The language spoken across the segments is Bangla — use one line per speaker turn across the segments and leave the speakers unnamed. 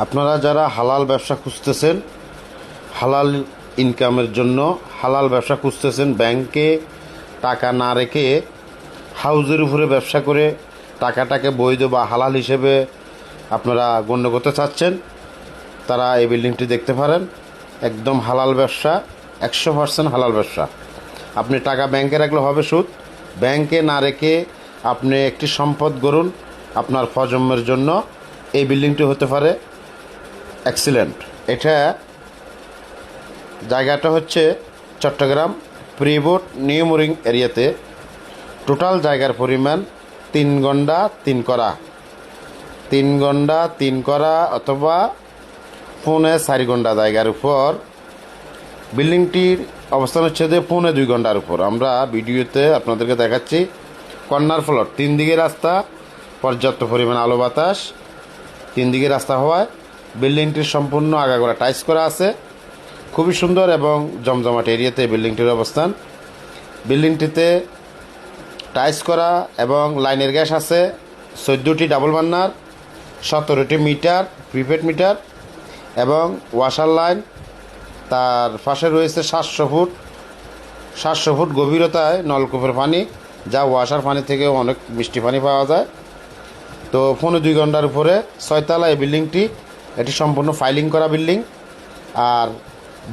আপনারা যারা হালাল ব্যবসা খুঁজতেছেন, হালাল ইনকামের জন্য হালাল ব্যবসা খুঁজতেছেন, ব্যাংকে টাকা না রেখে হাউজের উপরে ব্যবসা করে টাকাটাকে বৈধ বা হালাল হিসেবে আপনারা গণ্য করতে চাচ্ছেন, তারা এই বিল্ডিংটি দেখতে পারেন। একদম হালাল ব্যবসা, 100% হালাল ব্যবসা। আপনি টাকা ব্যাংকে রাখলে হবে সুদ, ব্যাংকে না রেখে আপনি একটি সম্পদ গড়ুন আপনার প্রজন্মের জন্য। এই বিল্ডিংটি হতে পারে এক্সিলেন্ট। এটা জায়গাটা হচ্ছে চট্টগ্রাম প্রিবোট নিউ মোরিং এরিয়াতে। টোটাল জায়গার পরিমাণ 3 গন্ডা 3 করা, 3 গন্ডা 3 করা অথবা 4.5 গন্ডা জায়গার উপর বিল্ডিংটির অবস্থান হচ্ছে যে 2.5 ঘন্টার উপর। আমরা ভিডিওতে আপনাদেরকে দেখাচ্ছি কর্নার ফ্লোর, 3 দিকে রাস্তা, পর্যাপ্ত পরিমাণ আলো বাতাস, 3 দিকে রাস্তা হওয়ায় বিল্ডিংটির সম্পূর্ণ আগাগোড়া টাইলস করা আছে। খুবই সুন্দর এবং জমজমাট এরিয়াতে বিল্ডিংটির অবস্থান। বিল্ডিংটিতে টাইলস করা এবং লাইনের গ্যাস আছে 14টি ডাবল বার্নার, 17টি মিটার প্রিপেড মিটার এবং ওয়াশার লাইন। তার পাশে রয়েছে 700 ফুট গভীরতায় নলকূপের পানি, যা ওয়াশার পানি থেকে অনেক মিষ্টি পানি পাওয়া যায়। তো 2.5 ঘন্টার উপরে 6 তলা এই বিল্ডিংটি। এটি সম্পূর্ণ ফাইলিং করা বিল্ডিং। আর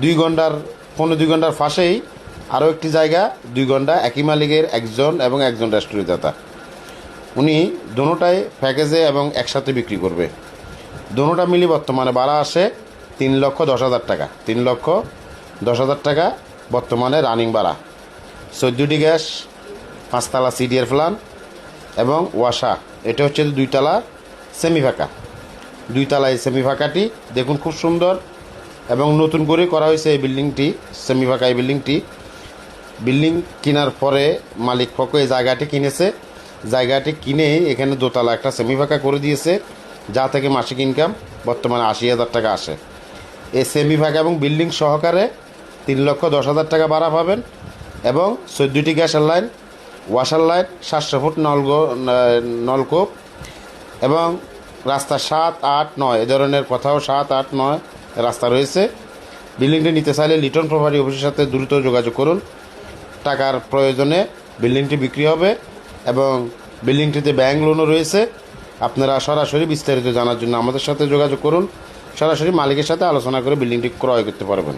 2.5 ঘন্টার পাশেই আরও একটি জায়গা, 2 ঘন্টা একই মালিকের একজন এবং একজন রেস্টুরেন্টদাতা। উনি দোনোটাই প্যাকেজে এবং একসাথে বিক্রি করবে। দোনোটা মিলি বর্তমানে ভাড়া আসে 3,10,000 টাকা। 3,10,000 টাকা বর্তমানে রানিং ভাড়া। 14টি গ্যাস, 5 তলা সিডিএর প্ল্যান এবং ওয়াশা। এটা হচ্ছে 2 তলা সেমি ফাঁকা। 2 তলা এই সেমি ফাঁকাটি দেখুন, খুব সুন্দর এবং নতুন করে করা হয়েছে এই বিল্ডিংটি। সেমি ফাঁকা এই বিল্ডিংটি বিল্ডিং কেনার পরে মালিক পক্ষ এই জায়গাটি কিনেছে। জায়গাটি কিনে এখানে দোতলা একটা সেমি ফাঁকা করে দিয়েছে, যা থেকে মাসিক ইনকাম বর্তমানে 80,000 টাকা আসে। এই সেমি ফাঁকা এবং বিল্ডিং সহকারে 3,10,000 টাকা ভাড়া পাবেন এবং 14টি গ্যাসের লাইন, ওয়াশার লাইন, 700 ফুট নলকূপ এবং রাস্তা 7, 8, 9 এ ধরনের কোথাও 7, 8, 9 রাস্তা রয়েছে। বিল্ডিংটি নিতে চাইলে লিটন প্রপার্টি অফিসের সাথে দ্রুত যোগাযোগ করুন। টাকার প্রয়োজনে বিল্ডিংটি বিক্রি হবে এবং বিল্ডিংটিতে ব্যাংক লোনও রয়েছে। আপনারা সরাসরি বিস্তারিত জানার জন্য আমাদের সাথে যোগাযোগ করুন। সরাসরি মালিকের সাথে আলোচনা করে বিল্ডিংটি ক্রয় করতে পারবেন।